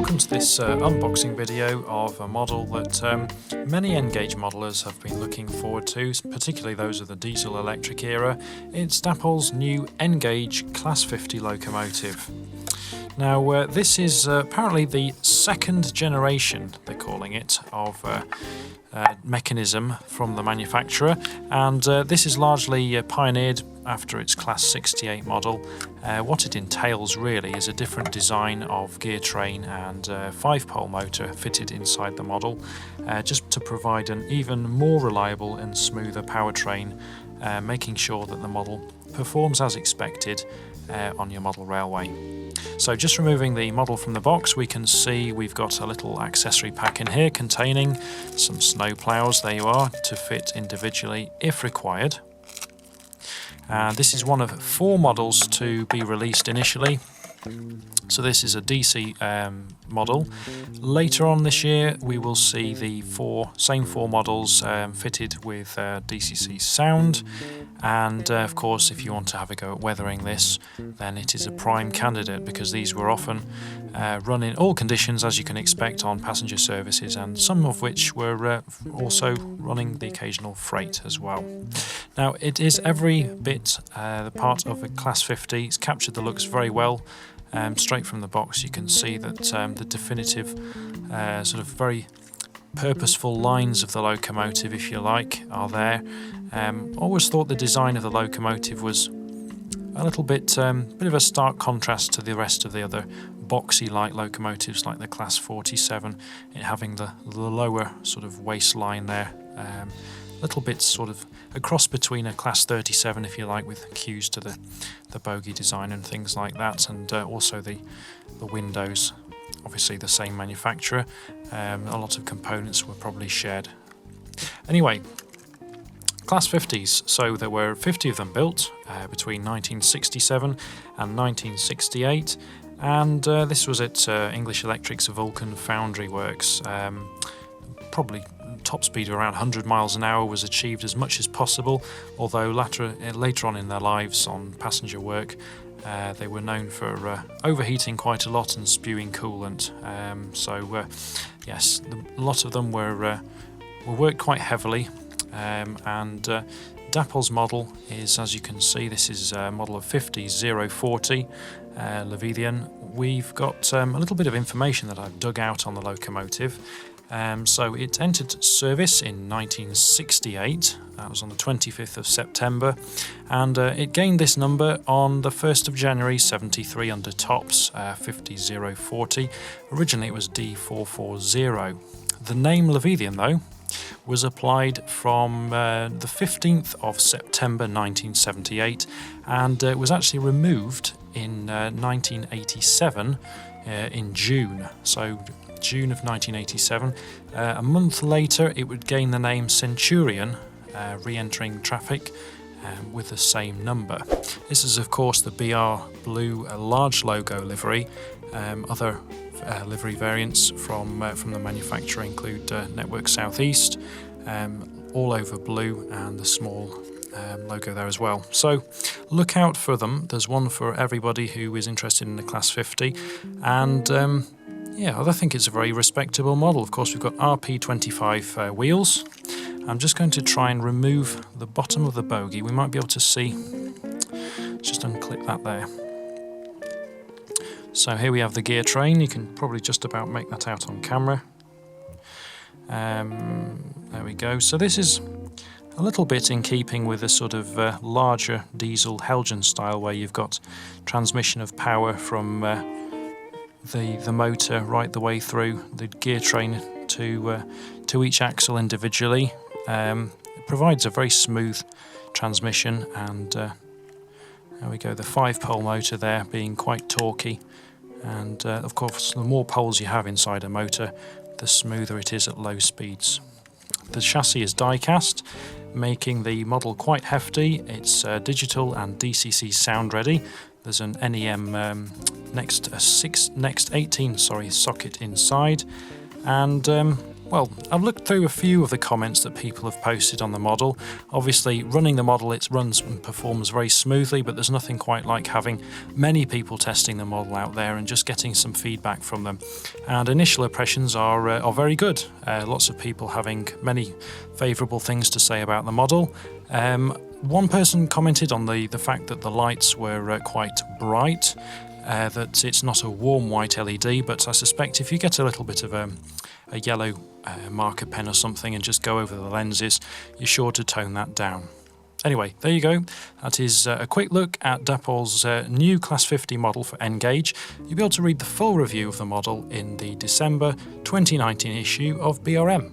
Welcome to this unboxing video of a model that many N-Gauge modelers have been looking forward to, particularly those of the diesel-electric era. It's Dapol's new N-Gauge Class 50 locomotive. Now this is apparently the second generation, they're calling it, of mechanism from the manufacturer, and this is largely pioneered after its Class 68 model. What it entails really is a different design of gear train and 5-pole motor fitted inside the model, just to provide an even more reliable and smoother powertrain, making sure that the model performs as expected on your model railway. So just removing the model from the box, we can see we've got a little accessory pack in here containing some snow ploughs, there you are, to fit individually if required. This is one of 4 models to be released initially. So this is a DC model. Later on this year we will see the same four models fitted with DCC sound, and of course if you want to have a go at weathering this, then it is a prime candidate, because these were often run in all conditions, as you can expect, on passenger services, and some of which were also running the occasional freight as well. Now it is every bit the part of a Class 50. It's captured the looks very well. Straight from the box you can see that the definitive sort of very purposeful lines of the locomotive, if you like, are there. Always thought the design of the locomotive was a little bit of a stark contrast to the rest of the other boxy light locomotives like the Class 47, it having the lower sort of waistline there. Little bit sort of a cross between a Class 37, if you like, with cues to the bogie design and things like that, and also the windows, obviously the same manufacturer. A lot of components were probably shared. Anyway, Class 50s, so there were 50 of them built between 1967 and 1968, and this was at English Electric's Vulcan Foundry Works. Probably top speed of around 100 miles an hour was achieved as much as possible, although later on in their lives on passenger work they were known for overheating quite a lot and spewing coolant. Yes, a lot of them were worked quite heavily, and Dapol's model is, as you can see, this is a model of 50040 Leviathan. We've got a little bit of information that I've dug out on the locomotive. So it entered service in 1968, that was on the 25th of September, and it gained this number on the 1st of January 73 under tops, 50040. Originally it was D440. The name Leviathan, though, was applied from the 15th of September 1978, and it was actually removed in 1987 in June. So June of 1987. A month later it would gain the name Centurion, re-entering traffic with the same number. This is of course the BR Blue large logo livery. Other livery variants from the manufacturer include Network Southeast, all over blue, and the small logo there as well. So look out for them. There's one for everybody who is interested in the Class 50, and yeah, I think it's a very respectable model. Of course, we've got RP25 wheels. I'm just going to try and remove the bottom of the bogie. We might be able to see. Just unclip that there. So here we have the gear train. You can probably just about make that out on camera. There we go. So this is a little bit in keeping with a sort of larger diesel Helgen style, where you've got transmission of power from the motor right the way through the gear train to each axle individually. It provides a very smooth transmission, and there we go, the 5-pole motor there being quite torquey, and of course the more poles you have inside a motor, the smoother it is at low speeds. The chassis is die-cast, making the model quite hefty. It's digital and DCC sound ready. There's an NEM Next 18 socket inside, and Well, I've looked through a few of the comments that people have posted on the model. Obviously, running the model, it runs and performs very smoothly, but there's nothing quite like having many people testing the model out there and just getting some feedback from them. And initial impressions are very good. Lots of people having many favourable things to say about the model. One person commented on the fact that the lights were quite bright, that it's not a warm white LED, but I suspect if you get a little bit of a yellow marker pen or something and just go over the lenses, you're sure to tone that down. Anyway, there you go. That is a quick look at Dapol's new Class 50 model for N-Gage. You'll be able to read the full review of the model in the December 2019 issue of BRM.